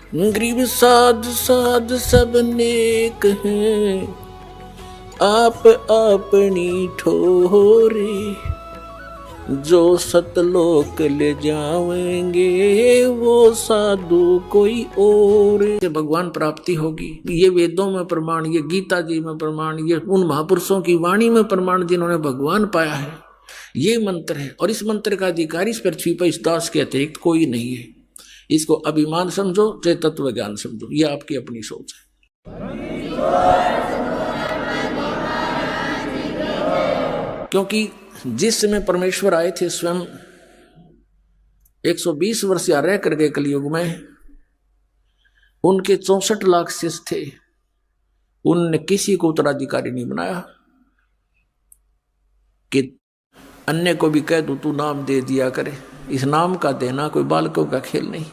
गरीब साध साध सब नेक हैं, आप अपनी ठोरे, जो सतलोक ले जाएंगे वो साधु कोई और। भगवान प्राप्ति होगी, ये वेदों में प्रमाण, ये गीता जी में प्रमाण, ये उन महापुरुषों की वाणी में प्रमाण जिन्होंने भगवान पाया है। ये मंत्र है और इस मंत्र का अधिकारी इस पृथ्वी पर इस दास के अतिरिक्त कोई नहीं है। इसको अभिमान समझो चाहे तत्व ज्ञान समझो, ये आपकी अपनी सोच है। क्योंकि जिस समय परमेश्वर आए थे स्वयं 120 वर्ष या रह करके कलयुग में, उनके 64 लाख शिष्य थे, उनने किसी को उत्तराधिकारी नहीं बनाया कि अन्य को भी कह दू तू नाम दे दिया करे। इस नाम का देना कोई बालकों का खेल नहीं।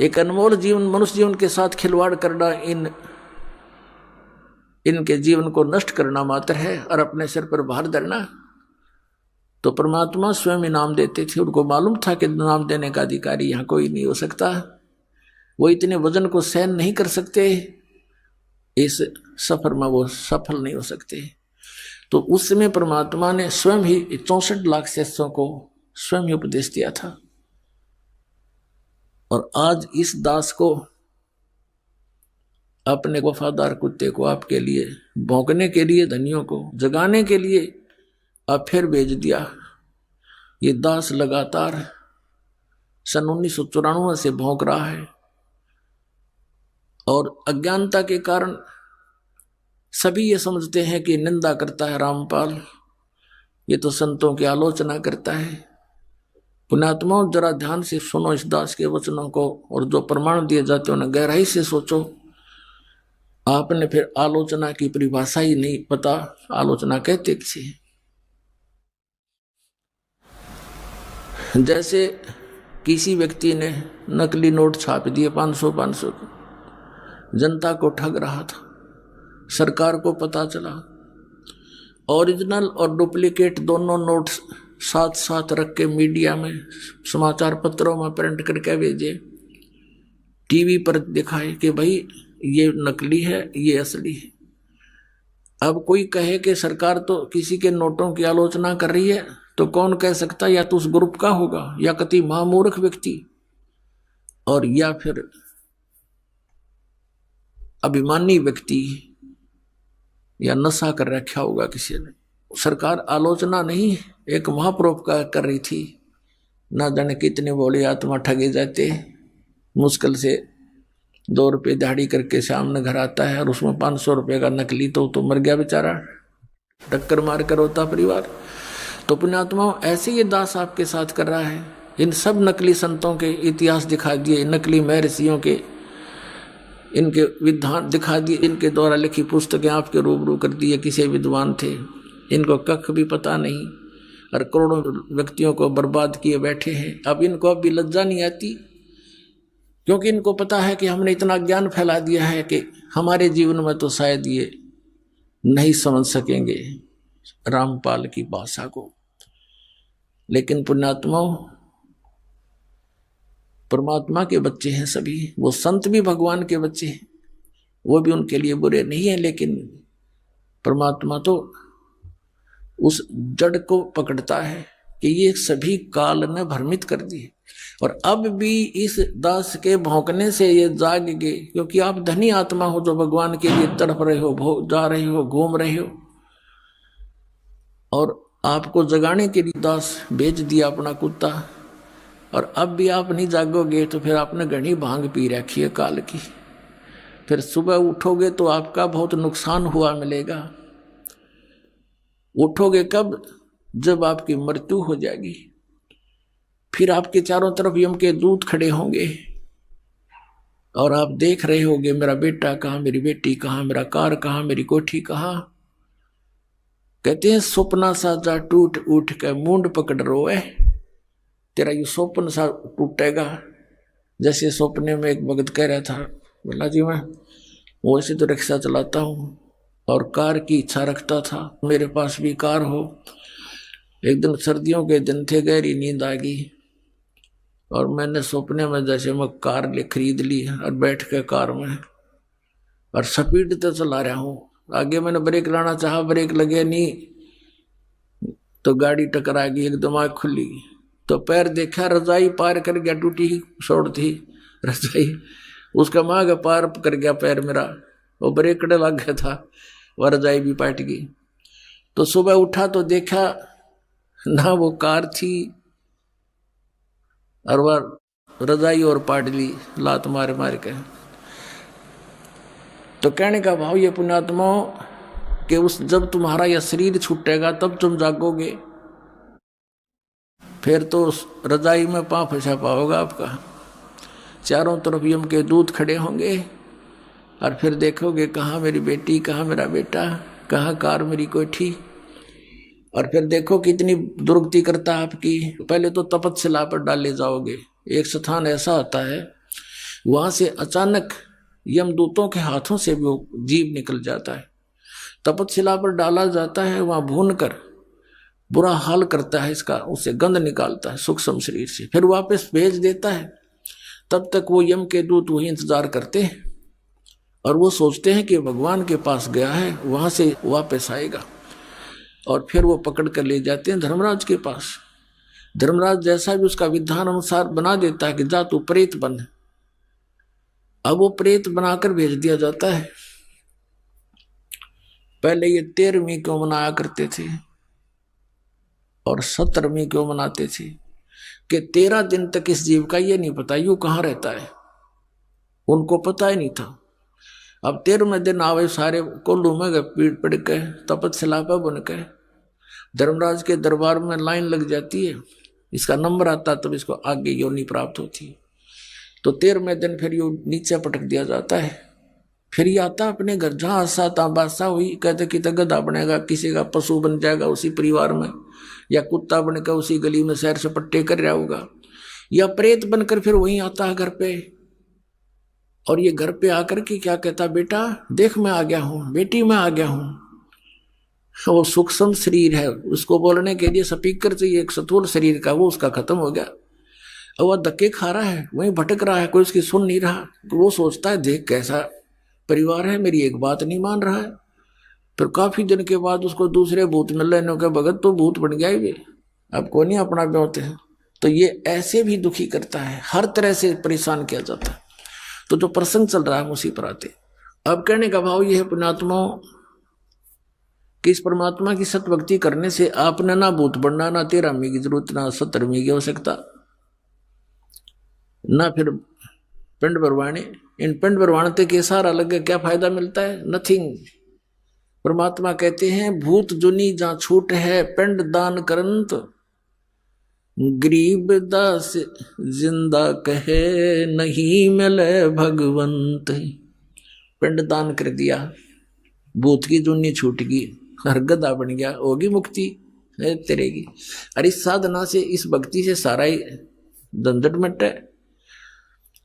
एक अनमोल जीवन, मनुष्य जीवन के साथ खिलवाड़ करना इनके जीवन को नष्ट करना मात्र है और अपने सिर पर भार धरना। तो परमात्मा स्वयं इनाम देते थे, उनको मालूम था कि नाम देने का अधिकारी यहाँ कोई नहीं हो सकता, वो इतने वजन को सहन नहीं कर सकते, इस सफर में वो सफल नहीं हो सकते। तो उस समय परमात्मा ने स्वयं ही 64 लाख शिष्यों को स्वयं ही उपदेश दिया था। और आज इस दास को, अपने वफादार कुत्ते को आपके लिए भौंकने के लिए, धनियों को जगाने के लिए आप फिर भेज दिया। ये दास लगातार सन 1994 से भौंक रहा है और अज्ञानता के कारण सभी ये समझते हैं कि निंदा करता है रामपाल, ये तो संतों की आलोचना करता है। पुण्यात्माओं, जरा ध्यान से सुनो इस दास के वचनों को और जो प्रमाण दिए जाते हैं उन्हें गहराई से सोचो। आपने फिर आलोचना की परिभाषा ही नहीं पता, आलोचना कहते किसे। जैसे किसी व्यक्ति ने नकली नोट छाप दिए 500 जनता को ठग रहा था, सरकार को पता चला, ओरिजिनल और डुप्लीकेट दोनों नोट साथ साथ रख के मीडिया में, समाचार पत्रों में प्रिंट करके भेजे, टीवी पर दिखाए कि भाई ये नकली है, ये असली है। अब कोई कहे कि सरकार तो किसी के नोटों की आलोचना कर रही है, तो कौन कह सकता, या तो उस ग्रुप का होगा, या कति महामूर्ख व्यक्ति, और या फिर अभिमानी व्यक्ति, या नशा कर रखा होगा किसी ने। सरकार आलोचना नहीं, एक महापरोपकार कर रही थी। ना जाने कितने बोले आत्मा ठगे जाते, मुश्किल से 2 रुपये दिहाड़ी करके सामने घर आता है और उसमें 500 रुपये का नकली, तो मर गया बेचारा, टक्कर मार कर होता परिवार। तो पुण्यात्माओं, ऐसे ये दास आपके साथ कर रहा है। इन सब नकली संतों के इतिहास दिखा दिए, नकली महर्षियों के इनके विधान दिखा दिए, इनके द्वारा लिखी पुस्तकें आपके रूबरू कर दिए। किसी विद्वान थे, इनको कख भी पता नहीं और करोड़ों व्यक्तियों को बर्बाद किए बैठे हैं। अब इनको अब भी लज्जा नहीं आती, क्योंकि इनको पता है कि हमने इतना ज्ञान फैला दिया है कि हमारे जीवन में तो शायद ये नहीं समझ सकेंगे रामपाल की भाषा को। लेकिन पुण्यात्माओं, परमात्मा के बच्चे हैं सभी, वो संत भी भगवान के बच्चे हैं, वो भी उनके लिए बुरे नहीं है। लेकिन परमात्मा तो उस जड़ को पकड़ता है कि ये सभी काल ने भ्रमित कर दिए, और अब भी इस दास के भौंकने से ये जाग गए। क्योंकि आप धनी आत्मा हो जो भगवान के लिए तड़प रहे हो, जा रहे हो, घूम रहे हो, और आपको जगाने के लिए दास भेज दिया अपना कुत्ता, और अब भी आप नहीं जागोगे तो फिर आपने घनी भांग पी रखी है काल की। फिर सुबह उठोगे तो आपका बहुत नुकसान हुआ मिलेगा। उठोगे कब? जब आपकी मृत्यु हो जाएगी। फिर आपके चारों तरफ यम के दूत खड़े होंगे और आप देख रहे होगे, मेरा बेटा कहाँ, मेरी बेटी कहाँ, मेरा कार कहाँ, मेरी कोठी कहाँ। कहते हैं स्वप्ना सा जा टूट उठ के मूंड पकड़ रोए, तेरा ये स्वप्न सा टूटेगा। जैसे सपने में एक भगत कह रहा था, बोला जी मैं वैसे तो रिक्शा चलाता हूँ और कार की इच्छा रखता था, मेरे पास भी कार हो। एक दिन सर्दियों के दिन थे, गहरी नींद आ गई और मैंने सपने में जैसे मैं कार खरीद ली और बैठ के कार में और स्पीड तो चला रहा हूँ। आगे मैंने ब्रेक लाना चाहा, ब्रेक लगे नहीं तो गाड़ी टकरा गई, एकदम आँख खुली तो पैर देखा, रजाई पार कर गया, टूटी ही छोड़ थी रजाई, उसका मांग पार कर गया पैर मेरा, वो ब्रेक लग गया था, वह रजाई भी पाट गई। तो सुबह उठा तो देखा ना वो कार थी और वह रजाई और पाट ली लात मार मार के। तो कहने का भाव ये पुण्यात्माओं कि उस जब तुम्हारा यह शरीर छूटेगा तब तुम जागोगे, फिर तो उस रजाई में पाँव फंसा पाओगा आपका, चारों तरफ यम के दूत खड़े होंगे और फिर देखोगे कहाँ मेरी बेटी, कहाँ मेरा बेटा, कहाँ कार मेरी कोठी। और फिर देखो कितनी दुर्गति करता है आपकी। पहले तो तपस्या पर डाले जाओगे, एक स्थान ऐसा होता है वहां से अचानक यमदूतों के हाथों से भी वो जीव निकल जाता है, तपस्या पर डाला जाता है, वहां भून कर बुरा हाल करता है इसका, उससे गंध निकालता है सूक्ष्म शरीर से, फिर वापस भेज देता है। तब तक वो यम के दूत वही इंतजार करते हैं और वो सोचते हैं कि भगवान के पास गया है, वहां से वापस आएगा, और फिर वो पकड़ कर ले जाते हैं धर्मराज के पास। धर्मराज जैसा भी उसका विधान अनुसार बना देता है कि जा तू प्रेत बन। अब वो प्रेत बनाकर भेज दिया जाता है। पहले ये 13वीं क्यों मनाया करते थे और 17वीं क्यों मनाते थे कि 13 दिन तक इस जीव का ये नहीं पता यूं कहाँ रहता है, उनको पता ही नहीं था। अब 13वें दिन आवे सारे कोल्लू में गए, पीठ पड़ के तपस्या पर बन के धर्मराज के दरबार में लाइन लग जाती है, इसका नंबर आता तब इसको आगे योनि प्राप्त होती है। तो 13वें दिन फिर यू नीचे पटक दिया जाता है, फिर ये आता अपने घर, जहाँ आशा बादशाह हुई, कहते कि गधा बनेगा, किसी का पशु बन जाएगा उसी परिवार में, या कुत्ता बनकर उसी गली में सैर सपट्टे कर रहा होगा, या प्रेत बनकर फिर वहीं आता है घर पे। और ये घर पे आकर के क्या कहता, बेटा देख मैं आ गया हूं, बेटी मैं आ गया हूं। वो सूक्ष्म शरीर है, उसको बोलने के लिए स्पीकर चाहिए, एक स्थूल शरीर का, वो उसका खत्म हो गया। और वह धक्के खा रहा है, वहीं भटक रहा है, कोई उसकी सुन नहीं रहा। वो सोचता है देख कैसा परिवार है, मेरी एक बात नहीं मान रहा है। फिर काफी दिन के बाद उसको दूसरे भूत मिल रहे हैं, भगत तो भूत बन गया ही, अब को नहीं अपना ब्योते हैं। तो ये ऐसे भी दुखी करता है, हर तरह से परेशान किया जाता है। तो जो प्रसंग चल रहा है उसी पर आते। अब कहने का भाव यह है पुण्यात्माओं कि इस परमात्मा की सतभक्ति करने से आपने ना भूत बनना, ना 13वीं की जरूरत, ना 17वीं की आवश्यकता, ना फिर पिंड भरवाने। इन पिंड भरवाने के सारा लगे क्या फायदा मिलता है, नथिंग। परमात्मा कहते हैं भूत जुनी जहां छूट है, पिंड दान करंत गरीब दास जिंदा कहे नहीं मिले भगवंत। पिंड दान कर दिया, भूत की जुनी छूट गई, हर गधा बन गया, होगी मुक्ति तेरेगी। अरे इस साधना से, इस भक्ति से सारा ही झंझट मिटे।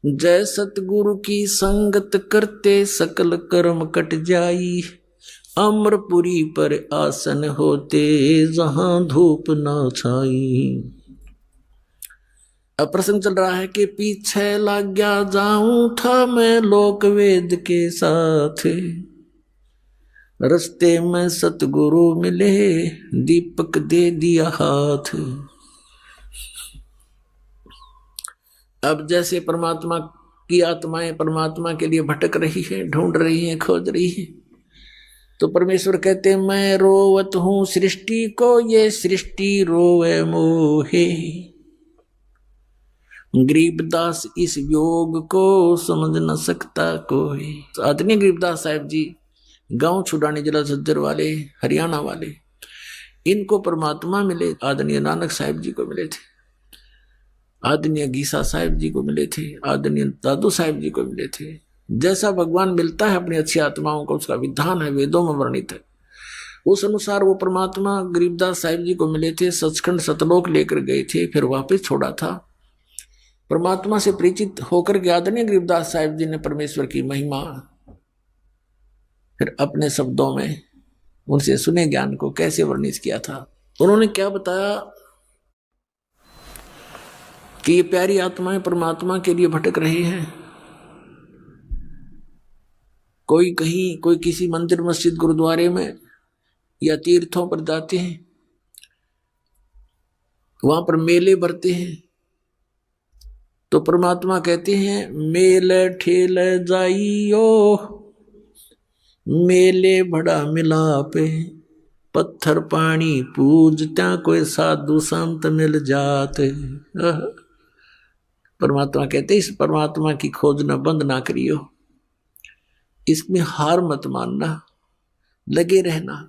जय सतगुरु की संगत करते सकल कर्म कट जाई, अमरपुरी पर आसन होते जहां धूप ना छाई। अब प्रसंग चल रहा है कि पीछे लग गया जाऊं था मैं लोक वेद के साथ, रस्ते में सतगुरु मिले दीपक दे दिया हाथ। अब जैसे परमात्मा की आत्माएं परमात्मा के लिए भटक रही है, ढूंढ रही है, खोज रही है, तो परमेश्वर कहते मैं रोवत हूं सृष्टि को, ये सृष्टि रोवे मोहे। गरीबदास इस योग को समझ न सकता कोई। तो आदरणीय गरीबदास साहिब जी गांव छुड़ाने जिला झज्जर वाले, हरियाणा वाले, इनको परमात्मा मिले, आदरणीय नानक साहिब जी को मिले थे, आदरणीय गीसा साहिब जी को मिले थे, आदरणीय दादू साहिब जी को मिले थे। जैसा भगवान मिलता है अपनी अच्छी आत्माओं को, उसका विधान है, वेदों में वर्णित है। उस अनुसार वो परमात्मा गरीबदास साहिब जी को मिले थे, सचखंड सतलोक लेकर गए थे, फिर वापस छोड़ा था। परमात्मा से परिचित होकर के आदरणीय गरीबदास साहिब जी ने परमेश्वर की महिमा फिर अपने शब्दों में उनसे सुने ज्ञान को कैसे वर्णित किया था। उन्होंने क्या बताया कि ये प्यारी आत्माएं परमात्मा के लिए भटक रहे हैं। कोई कहीं, कोई किसी मंदिर मस्जिद गुरुद्वारे में या तीर्थों पर जाते हैं, वहां पर मेले भरते हैं, तो परमात्मा कहते हैं मेल ठेल जाइयो, मेले बड़ा मिलापे, पत्थर पानी पूजता कोई साधु संत मिल जाते। परमात्मा कहते इस परमात्मा की खोज न बंद ना करियो, इसमें हार मत मानना, लगे रहना,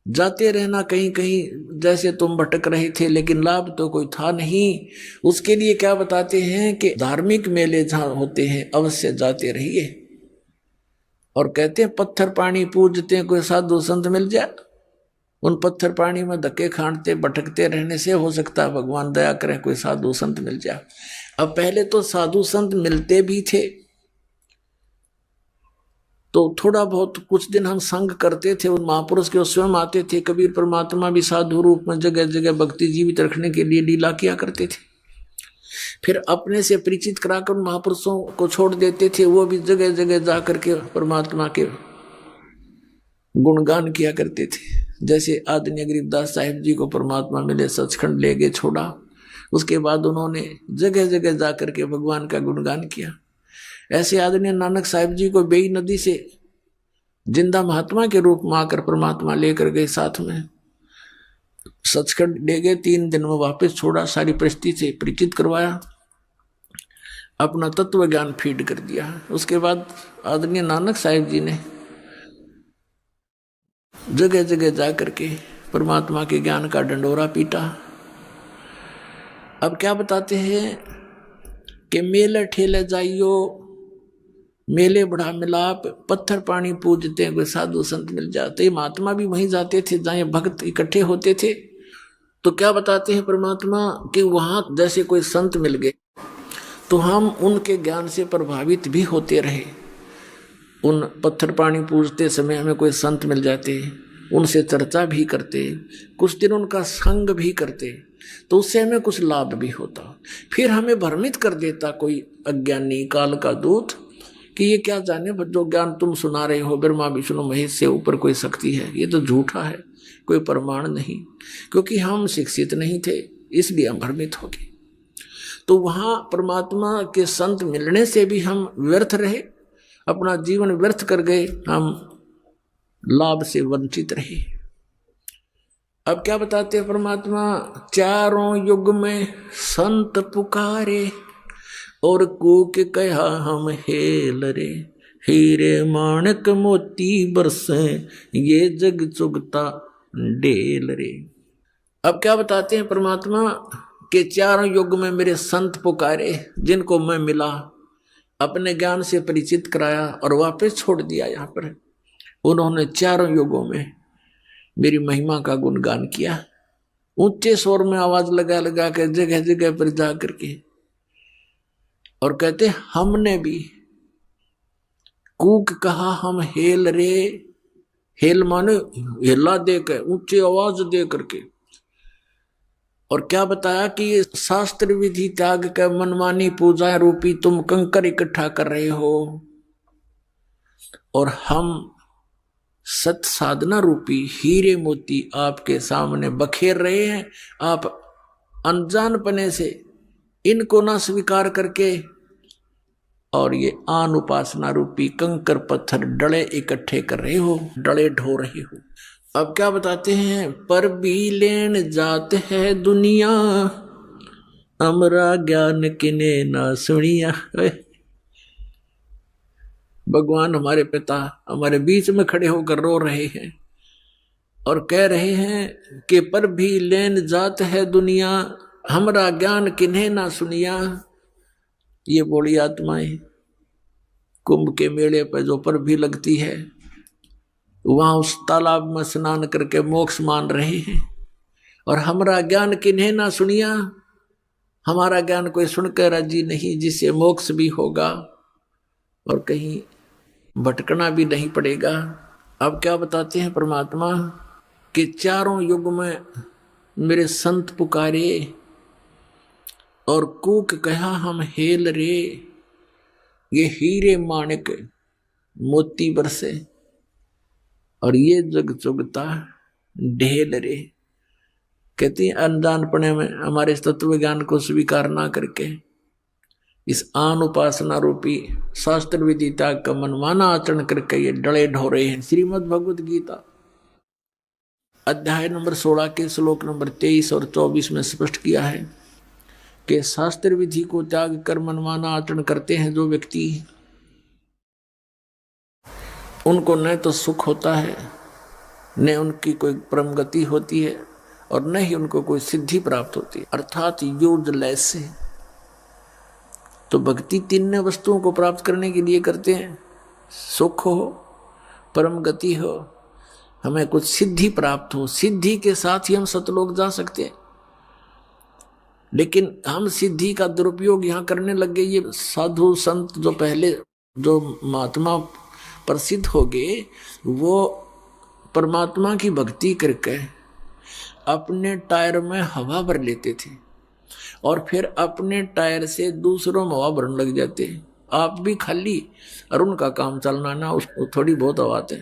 जाते रहना कहीं कहीं। जैसे तुम भटक रहे थे लेकिन लाभ तो कोई था नहीं। उसके लिए क्या बताते हैं कि धार्मिक मेले जहां होते हैं अवश्य जाते रहिए। और कहते हैं पत्थर पानी पूजते हैं कोई साधु संत मिल जाए। उन पत्थर पानी में धक्के खांडते भटकते रहने से हो सकता है भगवान दया करे कोई साधु संत मिल जाए। अब पहले तो साधु संत मिलते भी थे तो थोड़ा बहुत कुछ दिन हम संग करते थे, उन महापुरुष के स्वयं आते थे। कबीर परमात्मा भी साधु रूप में जगह जगह भक्ति जीवित रखने के लिए लीला किया करते थे। फिर अपने से परिचित कराकर महापुरुषों को छोड़ देते थे, वो भी जगह जगह जा करके परमात्मा के गुणगान किया करते थे। जैसे आदरणीय गरीबदास साहिब जी को परमात्मा मिले, सचखंड ले गए, छोड़ा, उसके बाद उन्होंने जगह जगह जा करके भगवान का गुणगान किया। ऐसे आदरणीय नानक साहिब जी को बेई नदी से जिंदा महात्मा के रूप में आकर परमात्मा लेकर गए, साथ में सचखंड ले गए, 3 दिन में वापस छोड़ा, सारी परिस्थिति से परिचित करवाया, अपना तत्व ज्ञान फीड कर दिया। उसके बाद आदरणीय नानक साहिब जी ने जगह जगह जा करके परमात्मा के ज्ञान का डंडोरा पीटा। अब क्या बताते हैं कि मेले ठेले जाइयो, मेले बड़ा मिलाप, पत्थर पानी पूजते हैं कोई साधु संत मिल जाते। महात्मा भी वहीं जाते थे जहाँ भक्त इकट्ठे होते थे। तो क्या बताते हैं परमात्मा कि वहां जैसे कोई संत मिल गए तो हम उनके ज्ञान से प्रभावित भी होते रहे। उन पत्थर पानी पूजते समय हमें कोई संत मिल जाते, उनसे चर्चा भी करते, कुछ दिन उनका संग भी करते, तो उससे हमें कुछ लाभ भी होता। फिर हमें भ्रमित कर देता कोई अज्ञानी काल का दूत कि ये क्या जाने, जो ज्ञान तुम सुना रहे हो ब्रह्मा विष्णु महेश से ऊपर कोई शक्ति है, ये तो झूठा है, कोई प्रमाण नहीं। क्योंकि हम शिक्षित नहीं थे इसलिए हम भ्रमित हो गए। तो वहां परमात्मा के संत मिलने से भी हम व्यर्थ रहे, अपना जीवन व्यर्थ कर गए, हम लाभ से वंचित रहे। अब क्या बताते हैं परमात्मा, चारों युग में संत पुकारे और कूक कहा हम हेल रे, हीरे माणक मोती बरसे ये जग चुगता डेल रे। अब क्या बताते हैं परमात्मा कि चारों युग में मेरे संत पुकारे, जिनको मैं मिला, अपने ज्ञान से परिचित कराया और वापस छोड़ दिया। यहाँ पर उन्होंने चारों युगों में मेरी महिमा का गुणगान किया, ऊंचे स्वर में आवाज लगा लगा के जगह जगह पर जा करके, और कहते हमने भी कूक कहा हम हेल रे, हेल माने हिला दे के, ऊंची आवाज दे करके। और क्या बताया कि ये शास्त्र विधि त्याग कर मनमानी पूजा रूपी तुम कंकर इकट्ठा कर रहे हो, और हम सत साधना रूपी हीरे मोती आपके सामने बखेर रहे हैं। आप अनजानपने से इनको ना स्वीकार करके और ये आन उपासना रूपी कंकर पत्थर डले इकट्ठे कर रहे हो, डले ढो रहे हो। अब क्या बताते हैं, पर भी लेन जात है दुनिया, अमरा ज्ञान किने ना सुनिया। भगवान हमारे पिता हमारे बीच में खड़े होकर रो रहे हैं और कह रहे हैं कि पर भी लेन जात है दुनिया, हमरा ज्ञान किन्हें ना सुनिया। ये बड़ी आत्माएं कुंभ के मेले पर जो पर भी लगती है, वहां उस तालाब में स्नान करके मोक्ष मान रहे हैं, और हमरा ज्ञान किन्हें ना सुनिया। हमारा ज्ञान कोई सुनकर राजी नहीं, जिससे मोक्ष भी होगा और कहीं भटकना भी नहीं पड़ेगा। अब क्या बताते हैं परमात्मा कि चारों युग में मेरे संत पुकारे, और कूक कहा हम हेल रे, ये हीरे माणिक मोती बरसे, और ये जग चुगता ढेल रे। कहती अनजानपने में हमारे तत्व ज्ञान को स्वीकार ना करके इस आन उपासना रूपी शास्त्र विधि त्याग का मनमाना आचरण करके ये डले ढोरे हैं। श्रीमद् भगवद गीता अध्याय नंबर 16 के श्लोक नंबर 23 और 24 में स्पष्ट किया है कि शास्त्र विधि को त्याग कर मनमाना आचरण करते हैं जो व्यक्ति, उनको न तो सुख होता है, न उनकी कोई परम गति होती है, और न ही उनको कोई सिद्धि प्राप्त होती है, अर्थात यूजलेस है। तो भक्ति तीन वस्तुओं को प्राप्त करने के लिए करते हैं, सुख हो, परम गति हो, हमें कुछ सिद्धि प्राप्त हो। सिद्धि के साथ ही हम सतलोक जा सकते हैं, लेकिन हम सिद्धि का दुरुपयोग यहाँ करने लग गए। ये साधु संत जो पहले जो महात्मा प्रसिद्ध हो गए, वो परमात्मा की भक्ति करके अपने टायर में हवा भर लेते थे और फिर अपने टायर से दूसरों में हवा भरने लग जाते। आप भी खाली और उनका काम चलना ना, उसको थोड़ी बहुत हवा आते।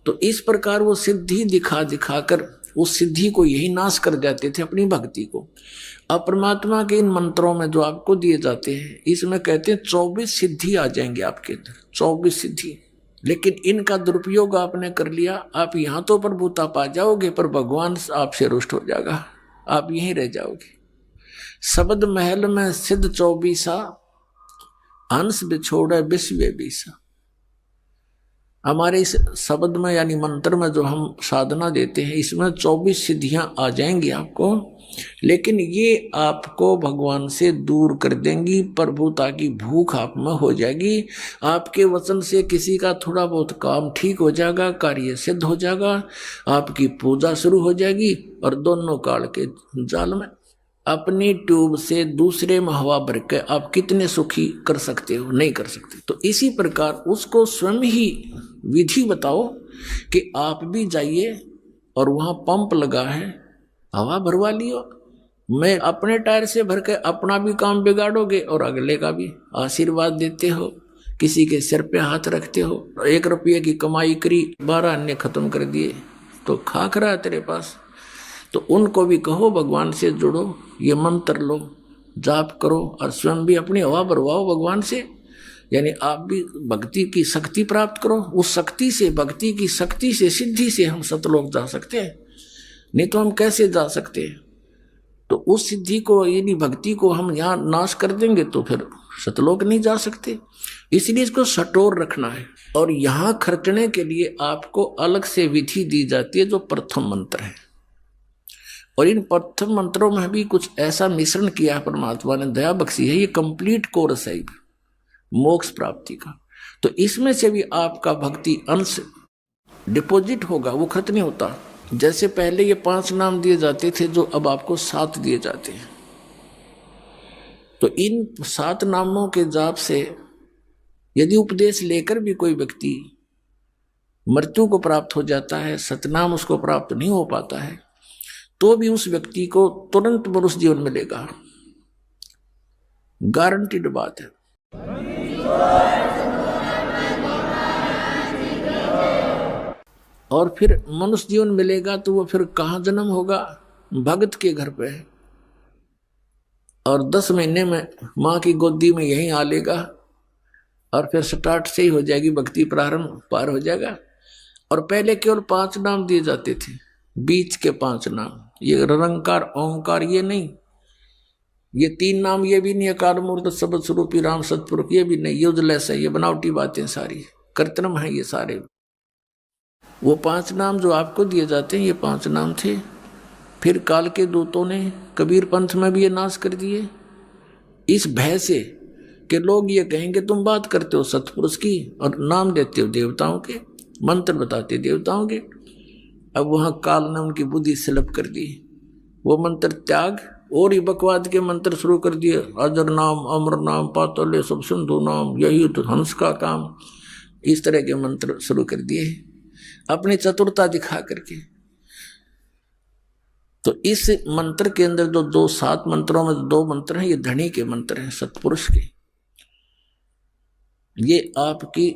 तो इस प्रकार वो सिद्धि दिखा दिखा कर उस सिद्धि को यही नाश कर जाते थे, अपनी भक्ति को। अब परमात्मा के इन मंत्रों में जो आपको दिए जाते हैं, इसमें कहते हैं 24 सिद्धि आ जाएंगे आपके अंदर, 24 सिद्धि। लेकिन इनका दुरुपयोग आपने कर लिया, आप यहाँ तो प्रभुता पा जाओगे, पर भगवान आपसे रुष्ट हो जाएगा, आप यहीं रह जाओगे। शब्द महल में सिद्ध 24, हंस बिछोड़े विश्व बीसा। हमारे इस शब्द में यानी मंत्र में जो हम साधना देते हैं, इसमें 24 सिद्धियां आ जाएंगी आपको, लेकिन ये आपको भगवान से दूर कर देंगी। प्रभुता की भूख आप में हो जाएगी। आपके वचन से किसी का थोड़ा बहुत काम ठीक हो जाएगा, कार्य सिद्ध हो जाएगा, आपकी पूजा शुरू हो जाएगी, और दोनों काल के जाल में अपनी ट्यूब से दूसरे में हवा भर के आप कितने सुखी कर सकते हो? नहीं कर सकते। तो इसी प्रकार उसको स्वयं ही विधि बताओ कि आप भी जाइए और वहां पंप लगा है, हवा भरवा लियो। मैं अपने टायर से भर के अपना भी काम बिगाड़ोगे और अगले का भी। आशीर्वाद देते हो, किसी के सिर पे हाथ रखते हो, 1 रुपये की कमाई करी, 12 अन्य खत्म कर दिए, तो खाखरा है तेरे पास। तो उनको भी कहो भगवान से जुड़ो, ये मंत्र लो, जाप करो, और स्वयं भी अपनी हवा भरवाओ भगवान से। यानी आप भी भक्ति की शक्ति प्राप्त करो। उस शक्ति से, भक्ति की शक्ति से, सिद्धि से हम सतलोक जा सकते हैं, नहीं तो हम कैसे जा सकते हैं? तो उस सिद्धि को, यानी भक्ति को हम यहाँ नाश कर देंगे तो फिर सतलोक नहीं जा सकते। इसलिए इसको सटोर रखना है। और यहाँ खर्चने के लिए आपको अलग से विधि दी जाती है, जो प्रथम मंत्र है। और इन प्रथम मंत्रों में भी कुछ ऐसा मिश्रण किया है, परमात्मा ने दया बख्शी है। ये कंप्लीट कोर्स है मोक्ष प्राप्ति का। तो इसमें से भी आपका भक्ति अंश डिपॉजिट होगा, वो खत्म नहीं होता। जैसे पहले ये 5 नाम दिए जाते थे, जो अब आपको 7 दिए जाते हैं। तो इन 7 नामों के जाप से यदि उपदेश लेकर भी कोई व्यक्ति मृत्यु को प्राप्त हो जाता है, सतनाम उसको प्राप्त नहीं हो पाता है, तो भी उस व्यक्ति को तुरंत मनुष्य जीवन मिलेगा। गारंटीड बात है। और फिर मनुष्य जीवन मिलेगा तो वो फिर कहाँ जन्म होगा? भगत के घर पे, और 10 महीने में माँ की गोदी में यहीं आ लेगा, और फिर स्टार्ट से ही हो जाएगी भक्ति, प्रारंभ पार हो जाएगा। और पहले केवल 5 नाम दिए जाते थे, बीच के 5 नाम, ये निरंकार ओंकार ये नहीं, ये 3 नाम ये भी नहीं, अकाल मूर्त शब्द स्वरूपी राम सतपुरुष ये भी नहीं, यूजलेस है, ये बनावटी बातें सारी, कृत्रिम है ये सारे। वो 5 नाम जो आपको दिए जाते हैं, ये 5 नाम थे। फिर काल के दूतों ने कबीर पंथ में भी ये नाश कर दिए, इस भय से कि लोग ये कहेंगे तुम बात करते हो सतपुरुष की और नाम देते हो देवताओं के, मंत्र बताते देवताओं के। अब वहां काल ने उनकी बुद्धि सलप कर दी, वो मंत्र त्याग और ही बकवाद के मंत्र शुरू कर दिए। अजर नाम, अमर नाम, पातल्य सब सिंधु नाम, यही तो हंस का काम, इस तरह के मंत्र शुरू कर दिए अपनी चतुरता दिखा करके। तो इस मंत्र के अंदर जो दो 7 मंत्रों में 2 मंत्र हैं, ये धनी के मंत्र हैं, सत्पुरुष के। ये आपकी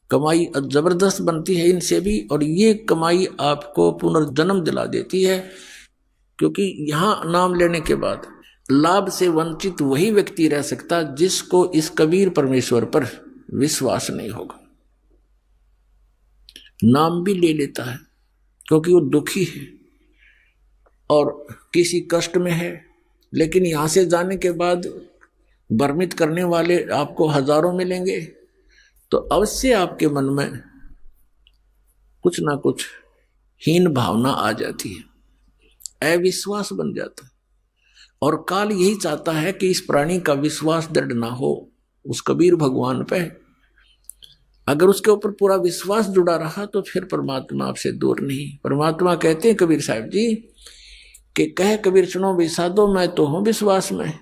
कमाई जबरदस्त बनती है इनसे भी, और ये कमाई आपको पुनर्जन्म दिला देती है। क्योंकि यहां नाम लेने के बाद लाभ से वंचित वही व्यक्ति रह सकता जिसको इस कबीर परमेश्वर पर विश्वास नहीं होगा। नाम भी ले लेता है क्योंकि वो दुखी है और किसी कष्ट में है, लेकिन यहां से जाने के बाद भ्रमित करने वाले आपको हजारों मिलेंगे, तो अवश्य आपके मन में कुछ ना कुछ हीन भावना आ जाती है, अविश्वास बन जाता है। और काल यही चाहता है कि इस प्राणी का विश्वास दृढ़ ना हो उस कबीर भगवान पे। अगर उसके ऊपर पूरा विश्वास जुड़ा रहा तो फिर परमात्मा आपसे दूर नहीं। परमात्मा कहते हैं कबीर साहब जी कि कह कबीर सुनो भी साधो, मैं तो हूं विश्वास में,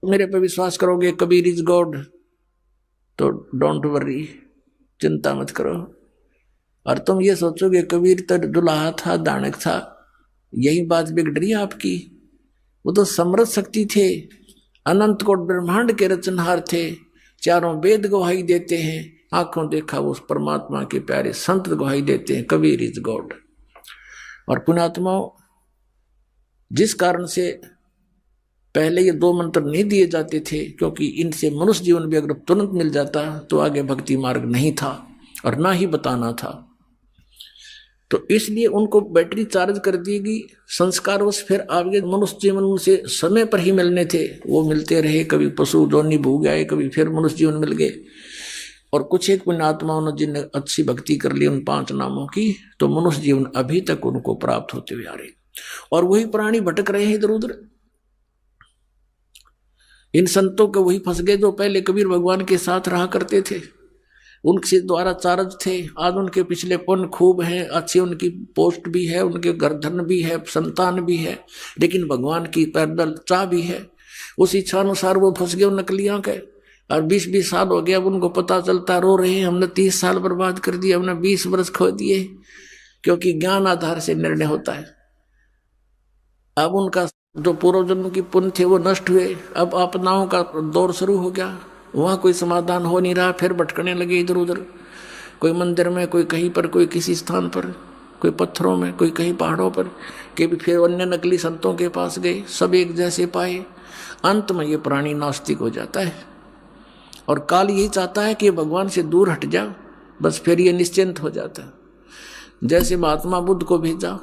मेरे पे विश्वास करोगे कबीर इज गॉड, तो डोंट वरी, चिंता मत करो। और तुम ये सोचोगे कबीर तो दुल्हा था, दानक था, यही बात बिगड़ रही है आपकी। वो तो समृद्ध शक्ति थे, अनंत कोट ब्रह्मांड के रचनहार थे, चारों वेद गवाही देते हैं, आंखों देखा वो उस परमात्मा के प्यारे संत गवाही देते हैं कबीर इज गॉड। और पुण्यात्माओं, जिस कारण से पहले ये 2 मंत्र नहीं दिए जाते थे, क्योंकि इनसे मनुष्य जीवन भी अगर तुरंत मिल जाता तो आगे भक्ति मार्ग नहीं था और ना ही बताना था। तो इसलिए उनको बैटरी चार्ज कर दी गई, संस्कार उस फिर आगे मनुष्य जीवन से समय पर ही मिलने थे, वो मिलते रहे। कभी पशु जोनी भूग गए, कभी फिर मनुष्य जीवन मिल गए। और कुछ एक पुण्यात्माओं ने जिनने अच्छी भक्ति कर ली उन 5 नामों की, तो मनुष्य जीवन अभी तक उनको प्राप्त होते हुए आ रहे। और वही प्राणी भटक रहे हैं इधर उधर। इन संतों के वही फंस गए जो पहले कबीर भगवान के साथ रहा करते थे, उनके द्वारा चार्ज थे। आज उनके पिछले पुण्य खूब हैं, अच्छी उनकी पोस्ट भी है, उनके गर्दन भी है, संतान भी है, लेकिन भगवान की पैदल चाह भी है। उस इच्छा अनुसार वो फंस गए उन नकलियां के। और 20-20 साल हो गया, अब उनको पता चलता, रो रहे हैं हमने 30 साल बर्बाद कर दिए, हमने 20 वर्ष खो दिए। क्योंकि ज्ञान आधार से निर्णय होता है। अब उनका जो पूर्व जन्म की पुण्य थे वो नष्ट हुए, अब आपदाओं का दौर शुरू हो गया, वहां कोई समाधान हो नहीं रहा, फिर भटकने लगे इधर उधर, कोई मंदिर में, कोई कहीं पर, कोई किसी स्थान पर, कोई पत्थरों में, कोई कहीं पहाड़ों पर, कि भी फिर अन्य नकली संतों के पास गए, सब एक जैसे पाए। अंत में ये प्राणी नास्तिक हो जाता है। और काल यही चाहता है कि भगवान से दूर हट जा, बस फिर ये निश्चिंत हो जाता है। जैसे महात्मा बुद्ध को भेजा,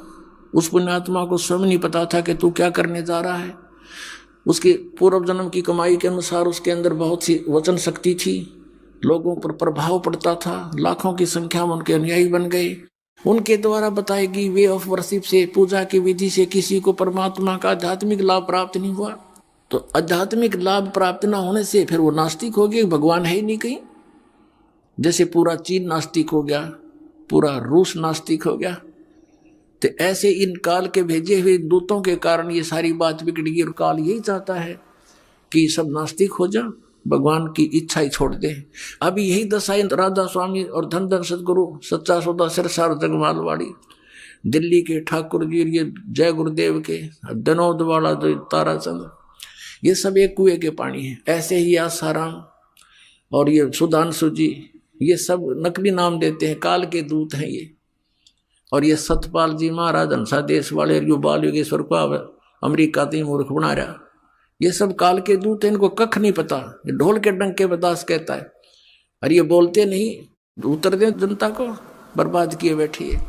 उस पुण्यात्मा को स्वयं नहीं पता था कि तू क्या करने जा रहा है। उसके पूर्व जन्म की कमाई के अनुसार उसके अंदर बहुत सी वचन शक्ति थी, लोगों पर प्रभाव पड़ता था, लाखों की संख्या में उनके अनुयायी बन गए। उनके द्वारा बताई गई वे ऑफ वर्शिप से, पूजा की विधि से किसी को परमात्मा का आध्यात्मिक लाभ प्राप्त नहीं हुआ। तो आध्यात्मिक लाभ प्राप्त न होने से फिर वो नास्तिक हो गए, भगवान है ही नहीं कहीं। जैसे पूरा चीन नास्तिक हो गया, पूरा रूस नास्तिक हो गया। तो ऐसे इन काल के भेजे हुए दूतों के कारण ये सारी बात बिगड़ गई। और काल यही चाहता है कि सब नास्तिक हो जा, भगवान की इच्छा ही छोड़ दे। अभी यही दशा राधा स्वामी और धन धन सदगुरु सच्चा सौदा सिरसार जगमालवाड़ी, दिल्ली के ठाकुर जी, ये जय गुरुदेव के दनौद वाला जो ताराचंद, ये सब एक कुएं के पानी है। ऐसे ही आसाराम और ये सुधांशु जी, ये सब नकली नाम देते हैं, काल के दूत हैं ये। और ये सतपाल जी महाराज हंसा देश वाले, जो बाल योगेश्वर को अमेरिका से मूर्ख बना रहा, ये सब काल के दूत हैं, इनको कख नहीं पता। ये ढोल के डंके बदास कहता है, और ये बोलते नहीं, उतर दे जनता को, बर्बाद किए बैठी है।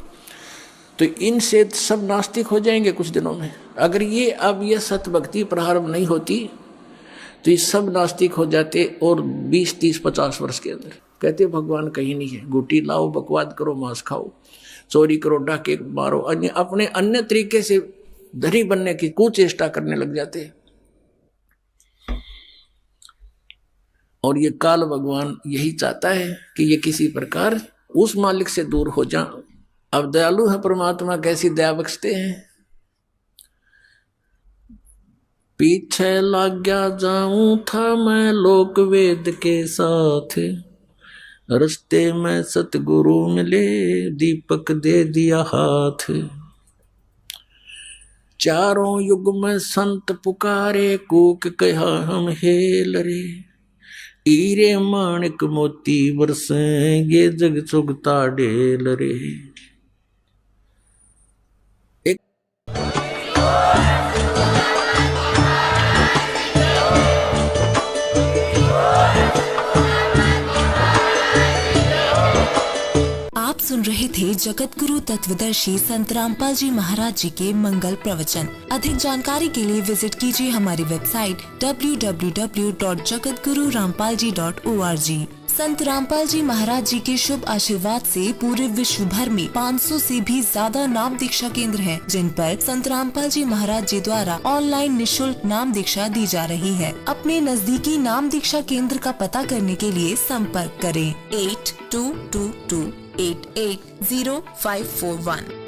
तो इनसे सब नास्तिक हो जाएंगे कुछ दिनों में। अगर ये अब ये सत भक्ति प्रारंभ नहीं होती तो ये सब नास्तिक हो जाते, और 20, 30, 50 वर्ष के अंदर। कहते भगवान कहीं नहीं है, गुटी लाओ, बकवाद करो, मांस खाओ, चोरी करो, डाके मारो, अपने अन्य तरीके से धनी बनने की कुचेष्टा करने लग जाते हैं। और ये काल भगवान यही चाहता है कि ये किसी प्रकार उस मालिक से दूर हो जाए। अब दयालु है परमात्मा, कैसी दया बख्शते हैं। पीछे लग गया जाऊं था मैं लोक वेद के साथ, रस्ते में सतगुरु मिले, दीपक दे दिया हाथ। चारों युग में संत पुकारे, कूक कहा हम हेल रे। हीरे माणिक मोती बरसेंगे, जग चुगता ढेल रे। आप सुन रहे थे जगत गुरु तत्वदर्शी संत रामपाल जी महाराज जी के मंगल प्रवचन। अधिक जानकारी के लिए विजिट कीजिए हमारी वेबसाइट www.jagatgururampalji.org। संत रामपाल जी महाराज जी के शुभ आशीर्वाद से पूरे विश्व भर में 500 से भी ज्यादा नाम दीक्षा केंद्र हैं, जिन पर संत रामपाल जी महाराज जी द्वारा ऑनलाइन निशुल्क नाम दीक्षा दी जा रही है। अपने नजदीकी नाम दीक्षा केंद्र का पता करने के लिए संपर्क करें 8222880541।